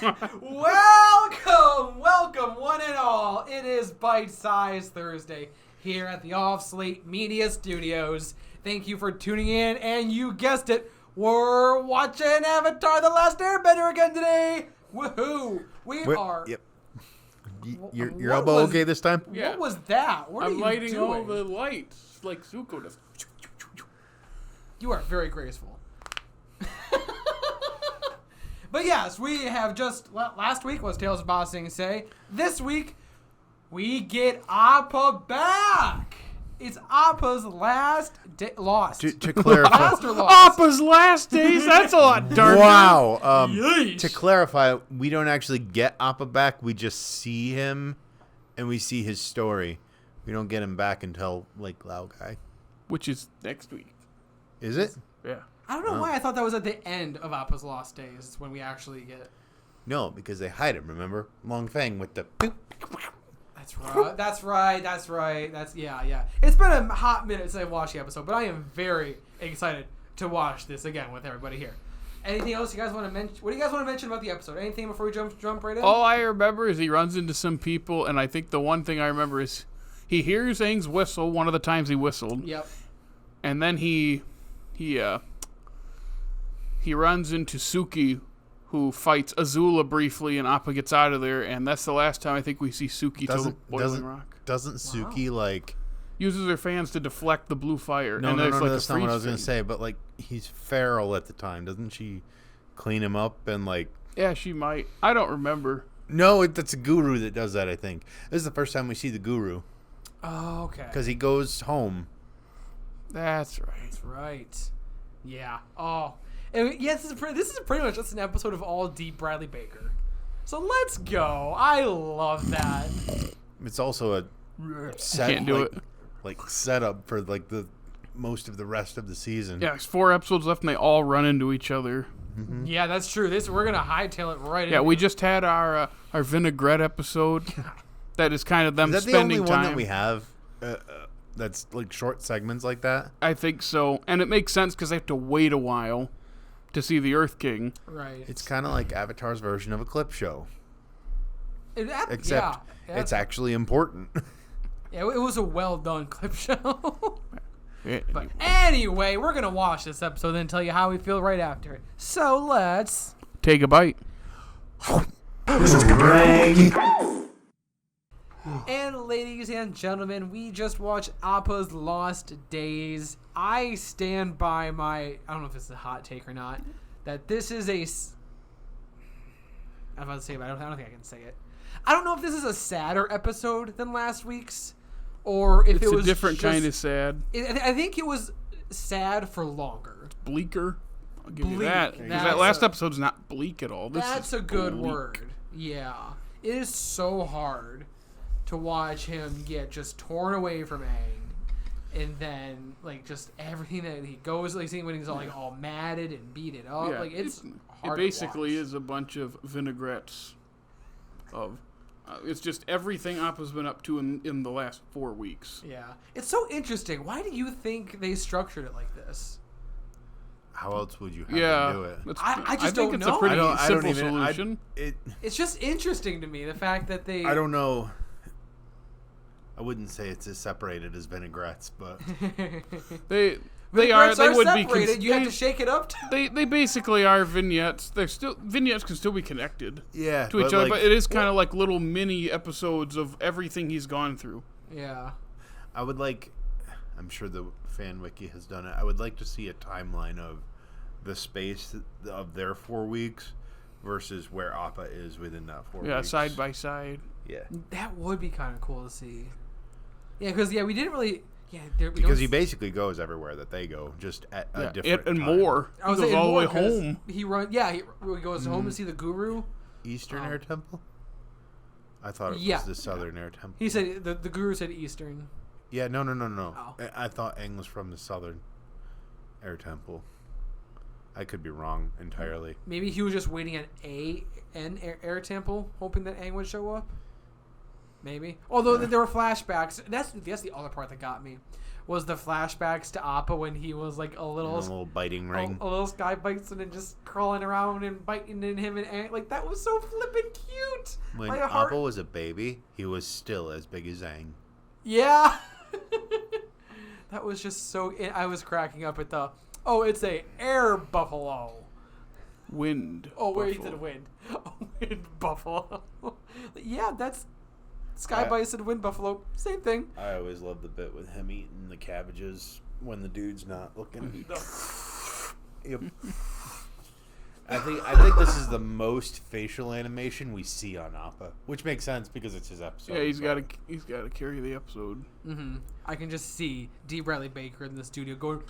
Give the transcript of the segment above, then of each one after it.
Welcome, one and all. It is Bite Size Thursday here at the Slate Media Studios. Thank you for tuning in, and you guessed it, we're watching Avatar: The Last Airbender again today. Woohoo! We are. Yep. Your elbow okay this time? Yeah. What was that? What are you lighting doing? all the lights like Zuko does. You are very graceful. But yes, we have just, last week was Tales of Ba Sing Se. This week, we get Appa back. It's Appa's last day, lost. To clarify. Last or lost? Appa's last days? That's a lot darker. Wow. Yeesh. To clarify, we don't actually get Appa back. We just see him, and we see his story. We don't get him back until Lake Lao Guy. Which is next week. Is it? Yeah. I don't know why I thought that was at the end of Appa's Lost Days when we actually get. No, because they hide him, remember? Long Fang with the... That's right. Yeah. It's been a hot minute since I watched the episode, but I am very excited to watch this again with everybody here. Anything else you guys want to mention? What do you guys want to mention about the episode? Anything before we jump right in? All I remember is he runs into some people, and I think the one thing I remember is he hears Aang's whistle one of the times he whistled. Yep. And then he runs into Suki, who fights Azula briefly, and Appa gets out of there, and that's the last time I think we see Suki till the Boiling Rock. Doesn't Suki, uses her fans to deflect the blue fire. No, and that's not what I was going to say, but, he's feral at the time. Doesn't she clean him up and, Yeah, she might. I don't remember. No, that's a guru that does that, I think. This is the first time we see the guru. Oh, okay. Because he goes home. That's right. That's right. Yeah. Oh. And yeah, this is pretty much just an episode of all D. Bradley Baker. So let's go. I love that. It's also a setup for the most of the rest of the season. Yeah, it's 4 episodes left, and they all run into each other. Mm-hmm. Yeah, that's true. We're gonna hightail it right. Yeah, we just had our vinaigrette episode. That is kind of them spending time. Is that the only one that we have? That's short segments like that? I think so, and it makes sense because they have to wait a while to see the Earth King. Right. It's kind of like Avatar's version of a clip show. Except it's actually important. Yeah, it was a well-done clip show. Yeah, but anyway, we're going to watch this episode and tell you how we feel right after it. So let's... take a bite. This is Greg. And ladies and gentlemen, we just watched Appa's Lost Days. I stand by I don't know if this is a hot take or not, that this is I'm about to say it, but I don't think I can say it. I don't know if this is a sadder episode than last week's, or if it was a different kind of sad. I think it was sad for longer. It's bleaker. I'll give you that. Because that last episode's not bleak at all. That's a good word. Yeah. It is so hard to watch him get just torn away from Aang, and then just everything that he goes when he's all matted and beaten up. Yeah, it's hard. It basically is a bunch of vinaigrettes of. It's just everything Appa's been up to in the last 4 weeks. Yeah, it's so interesting. Why do you think they structured it like this? How else would you have to do it? I just don't know. It's a pretty simple solution. It's just interesting to me, the fact that they... I don't know. I wouldn't say it's as separated as vinaigrettes, but... They would separated. be... You have to shake it up. They basically are vignettes. Vignettes can still be connected to each other, but it is kind of like little mini episodes of everything he's gone through. Yeah. I would I'm sure the fan wiki has done it. I would like to see a timeline of the space of their 4 weeks versus where Appa is within that 4 weeks. Yeah, side by side. Yeah. That would be kind of cool to see. Yeah, because we didn't really... Yeah, because he basically goes everywhere that they go, just at a different and time. More. He goes all the way home. He goes home to see the guru. Eastern Air Temple? I thought it was the Southern Air Temple. He said the guru said Eastern. Yeah, no. Oh. I thought Aang was from the Southern Air Temple. I could be wrong entirely. Maybe he was just waiting at an air temple, hoping that Aang would show up. Maybe. Although there were flashbacks. That's the other part that got me. Was the flashbacks to Appa when he was like a little biting ring. A little sky bison and just crawling around and biting in him. And like, that was so flippin' cute. When Appa was a baby, he was still as big as Aang. Yeah. That was just so... I was cracking up at the... Oh, it's a air buffalo. Wind. Oh, where you said wind. Oh, wind buffalo. Yeah, that's sky bison, wind buffalo. Same thing. I always love the bit with him eating the cabbages when the dude's not looking. Yep. I think this is the most facial animation we see on Appa, which makes sense because it's his episode. Yeah, he's got to carry the episode. Mm-hmm. I can just see D. Bradley Baker in the studio going.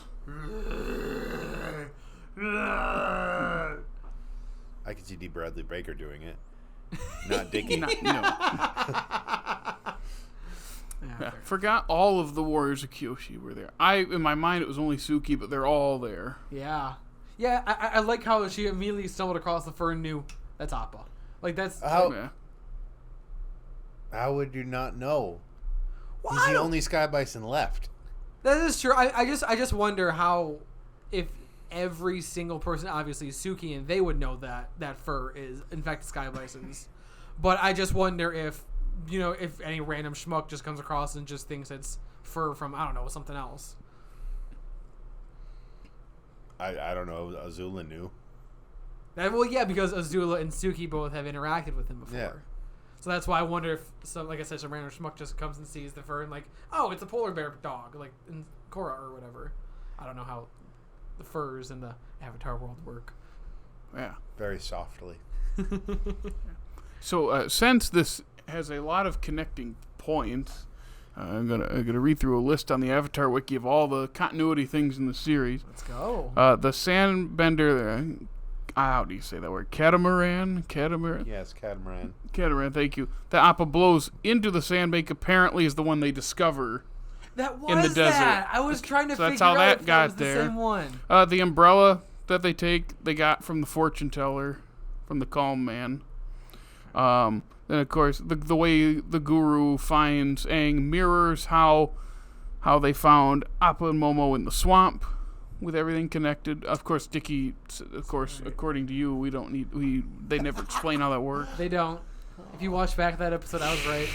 I can see D. Bradley Baker doing it, not Dickey. No. Yeah, forgot all of the Warriors of Kyoshi were there. In my mind, it was only Suki, but they're all there. Yeah. Yeah, I like how she immediately stumbled across the fur and knew that's Appa. Like, that's... How would you not know? Well, He's the only sky bison left. That is true. I just wonder how... If every single person, obviously Suki, and they would know that fur is, in fact, the sky bison's. But I just wonder if, if any random schmuck just comes across and just thinks it's fur from, I don't know, something else. I don't know. Azula knew. Well, yeah, because Azula and Suki both have interacted with him before. Yeah. So that's why I wonder if, like I said, some random schmuck just comes and sees the fur and like, oh, it's a polar bear dog, like in Korra or whatever. I don't know how the furs in the Avatar world work. Yeah. Very softly. So since this has a lot of connecting points, I'm gonna read through a list on the Avatar wiki of all the continuity things in the series. Let's go. The Sandbender, how do you say that word? Catamaran? Yes, catamaran. Catamaran, thank you. The Appa blows into the sandbank apparently is the one they discover that was in the desert. That. I was trying to figure that's how out that if got that was there. The same one. The umbrella that they got from the fortune teller, from the calm man. Then of course the way the guru finds Aang mirrors how they found Appa and Momo in the swamp, with everything connected. Of course, Dickey. Of course, according to you, they never explain how that works. They don't. If you watch back that episode, I was right.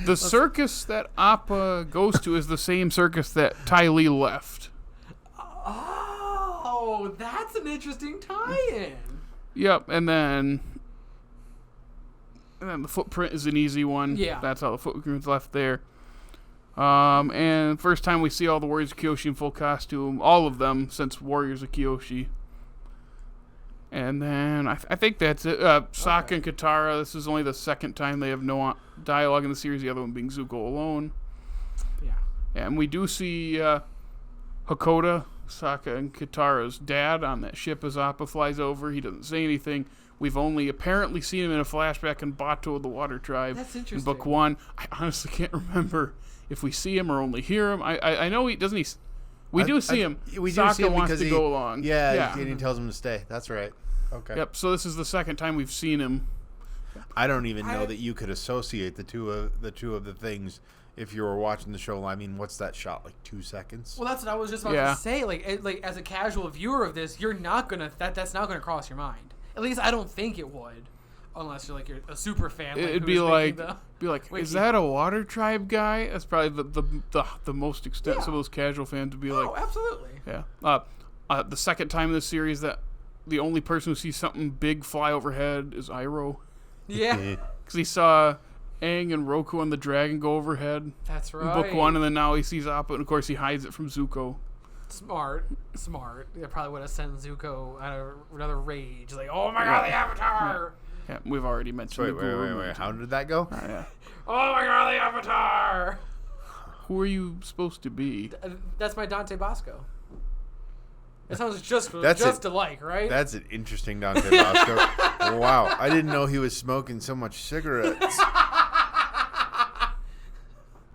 The circus that Appa goes to is the same circus that Ty Lee left. Oh, that's an interesting tie-in. Yep, and then the footprint is an easy one. Yeah. That's how the footprint's left there. And first time we see all the Warriors of Kyoshi in full costume, all of them since Warriors of Kyoshi. And then I think that's it. Sokka and Katara, this is only the second time they have no dialogue in the series, the other one being Zuko alone. Yeah. And we do see Hakoda, Sokka and Katara's dad, on that ship as Appa flies over. He doesn't say anything. We've only apparently seen him in a flashback in Bato, the Water Tribe. That's interesting. In Book 1. I honestly can't remember if we see him or only hear him. I know he doesn't. We do see him. We Sokka do see him wants because to go along. Yeah, and he tells him to stay. That's right. Okay. Yep. So this is the second time we've seen him. I don't even know that you could associate the two of the things if you were watching the show. I mean, what's that shot, like 2 seconds? Well, that's what I was just about to say. Like as a casual viewer of this, you're not gonna that's not gonna cross your mind. At least I don't think it would, unless you're a super fan. It'd be like, is that a Water Tribe guy? That's probably the most extensive of those casual fans would be like. Oh, absolutely. Yeah. The second time in this series that the only person who sees something big fly overhead is Iroh. Yeah. Because he saw Aang and Roku and the dragon go overhead. That's right. In Book 1, and then now he sees Appa, and of course he hides it from Zuko. Smart. They probably would have sent Zuko out of another rage. Like, oh my god, the Avatar! Yeah, we've already mentioned Wait. How did that go? Yeah. Oh my god, the Avatar! Who are you supposed to be? That's my Dante Bosco. It sounds just alike, right? That's an interesting Dante Bosco. Wow, I didn't know he was smoking so much cigarettes.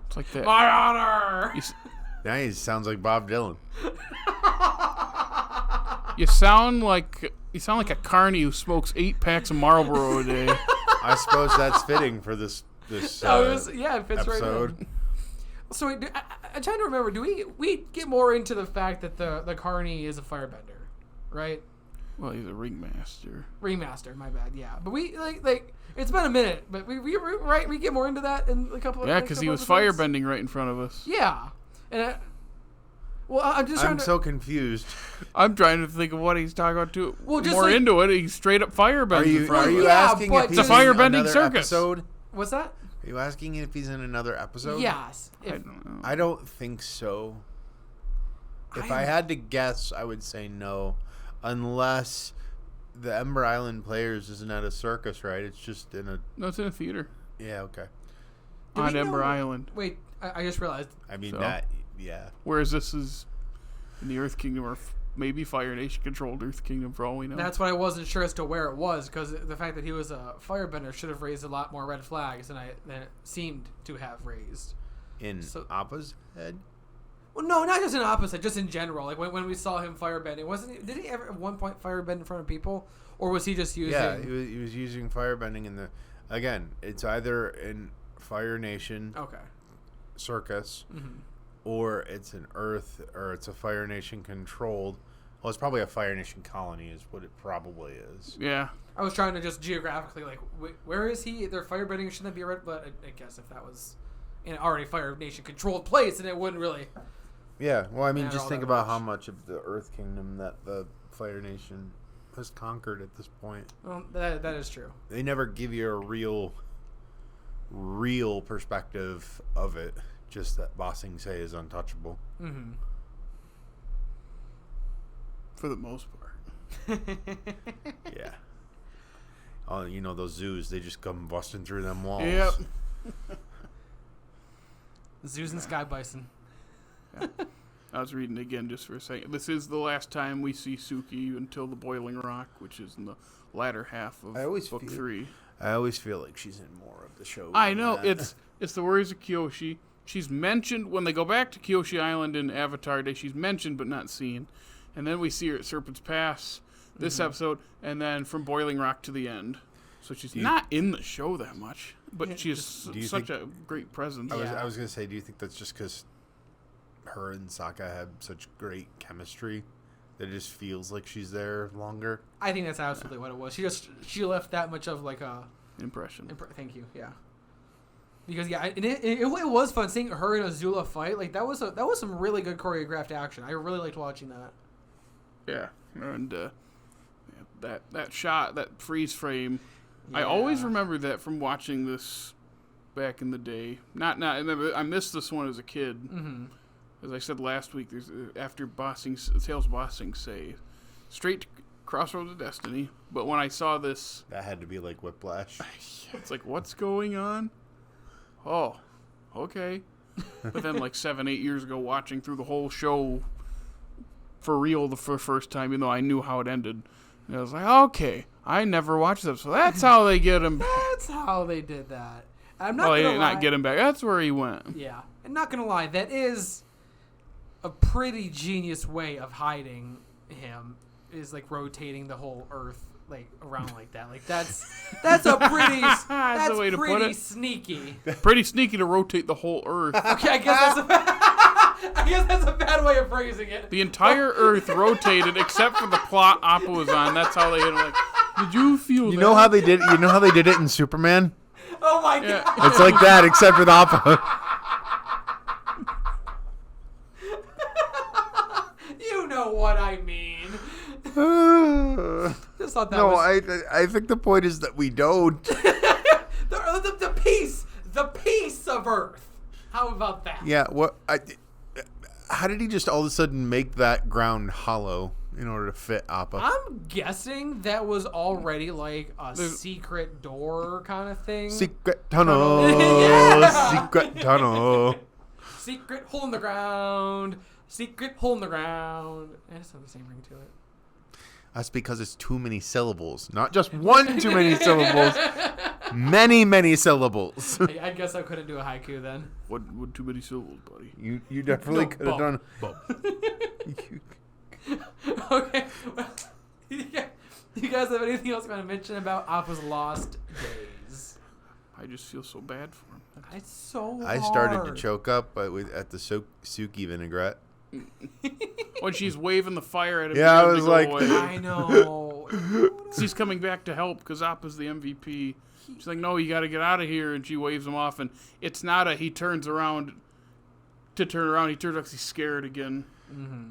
It's like that. My honor! Now he sounds like Bob Dylan. You sound like You sound like a carny who smokes 8 packs of Marlboro a day. I suppose that's fitting for this it fits right in. So I'm trying to remember. Do we get more into the fact that the carny is a firebender, right? Well, he's a ringmaster. Ringmaster, my bad. Yeah, but we like it's been a minute, but we get more into that in a couple. Yeah, because he was firebending right in front of us. Yeah, and I'm so confused. I'm trying to think of what he's talking about too. Well, just more into it, he's straight up firebending. Are you asking if he's it's a firebending in another circus? Episode? What's that? Are you asking if he's in another episode? Yes. I don't know. I don't think so. If I had to guess, I would say no, unless the Ember Island Players isn't at a circus, right? It's just in a. No, it's in a theater. Yeah. Okay. On Ember Island. Wait, I just realized. I mean So? that. Yeah. Whereas this is in the Earth Kingdom or maybe Fire Nation controlled Earth Kingdom for all we know. That's what I wasn't sure as to where it was, because the fact that he was a firebender should have raised a lot more red flags than it seemed to have raised. In Appa's head. Well, no, not just in opposite, just in general. Like when we saw him firebending, did he ever at one point firebend in front of people, or was he just using? Yeah, he was using firebending in the. Again, it's either in Fire Nation. Circus. Mm-hmm. Or it's an Earth, or it's a Fire Nation controlled. Well, it's probably a Fire Nation colony, is what it probably is. Yeah. I was trying to just geographically, like, where is he? They're firebending, shouldn't that be red? But I guess if that was in an already Fire Nation controlled place, then it wouldn't really. Yeah, well, I mean, just think about much. how much of the Earth Kingdom that the Fire Nation has conquered at this point. Well, that is true. They never give you a real perspective of it. Just that Ba Sing Se is untouchable. Mm-hmm. For the most part. Yeah. Oh, you know, those zoos, they just come busting through them walls. Yep. Zoos and sky bison. Yeah. I was reading again just for a second. This is the last time we see Suki until the Boiling Rock, which is in the latter half of book 3. I always feel like she's in more of the show. I know. It's the Warriors of Kyoshi. She's mentioned when they go back to Kyoshi Island in Avatar Day. She's mentioned but not seen. And then we see her at Serpent's Pass this episode, and then from Boiling Rock to the end. So she's not in the show that much, but she has such a great presence. I was going to say, do you think that's just because her and Sokka have such great chemistry that it just feels like she's there longer? I think that's absolutely what it was. She left that much of like a impression. Thank you. Yeah. Because it was fun seeing her in Azula fight. Like that was some really good choreographed action. I really liked watching that. Yeah, and that shot, that freeze frame, I always remember that from watching this back in the day. I missed this one as a kid. Mm-hmm. As I said last week, there's after Tales of Ba Sing Se, straight to Crossroads of Destiny. But when I saw this, that had to be like Whiplash. It's like, what's going on? Oh, okay. But then like 7-8 years ago, watching through the whole show for real the first time, even though I knew how it ended, and I was like, okay, I never watched them, so that's how they get him back. That's how they did that. I'm not gonna lie. Not get him back. That's where he went. Yeah, and not gonna lie, that is a pretty genius way of hiding him. Is like rotating the whole Earth like around like that. Like that's a pretty that's the way to pretty put it. Sneaky. Pretty sneaky to rotate the whole Earth. Okay, I guess that's a bad way of phrasing it. The entire Earth rotated except for the plot Appa was on. That's how they hit him. Like, did you feel? You know how they did? You know how they did it in Superman? Oh my god! It's like that, except with Appa. You know what I mean. Just thought that I think the point is that we don't. the piece of Earth. How about that? Yeah. How did he just all of a sudden make that ground hollow in order to fit Appa? I'm guessing that was already like a secret door kind of thing. Secret tunnel. Yeah. Secret tunnel. Secret hole in the ground. Secret hole in the ground. It has the same ring to it. That's because it's too many syllables. Not just one too many syllables. Many syllables. I guess I couldn't do a haiku then. What too many syllables, buddy? You definitely could have done. Okay. Well, yeah. Do you guys have anything else you want to mention about Appa's lost days? I just feel so bad for him. It's so hard. I started to choke up at the Suki vinaigrette. When she's waving the fire at him. Yeah, I to was go like... away. I know. She's coming back to help because Appa's the MVP. She's like, no, you got to get out of here. And she waves him off. And it's not he turns around to turn around. He turns out 'cause he's scared again. Mm-hmm.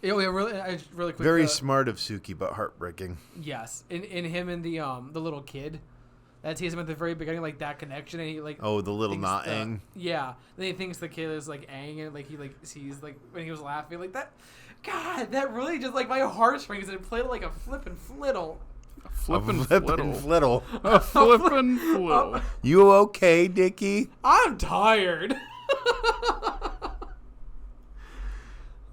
Yeah, really quick. Very smart of Suki, but heartbreaking. Yes. In him and the little kid. That teased him at the very beginning, like that connection, and he the little not Aang. Yeah, then he thinks the kid is like Aang, and he sees when he was laughing like that. God, that really just my heartstrings, and it played like a flippin' fliddle. A flippin' fliddle. A flippin' fliddle. You okay, Dickey? I'm tired.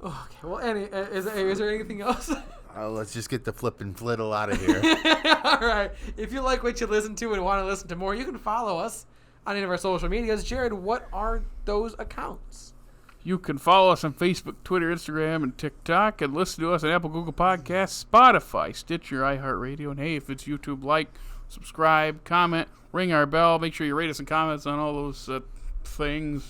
Okay, well, is there anything else? Let's just get the flippin' fliddle out of here. All right. If you like what you listen to and want to listen to more, you can follow us on any of our social medias. Jared, what are those accounts? You can follow us on Facebook, Twitter, Instagram, and TikTok, and listen to us on Apple, Google Podcasts, Spotify, Stitcher, iHeartRadio, and hey, if it's YouTube, like, subscribe, comment, ring our bell, make sure you rate us in comments on all those things.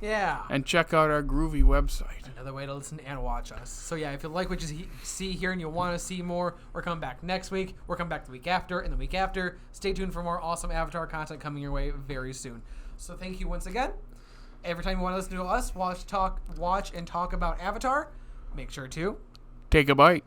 Yeah. And check out our groovy website. Another way to listen and watch us. So yeah, if you like what you see here and you want to see more, we're coming back next week. We're coming back the week after and the week after. Stay tuned for more awesome Avatar content coming your way very soon. So thank you once again. Every time you want to listen to us, watch and talk about Avatar, make sure to take a bite.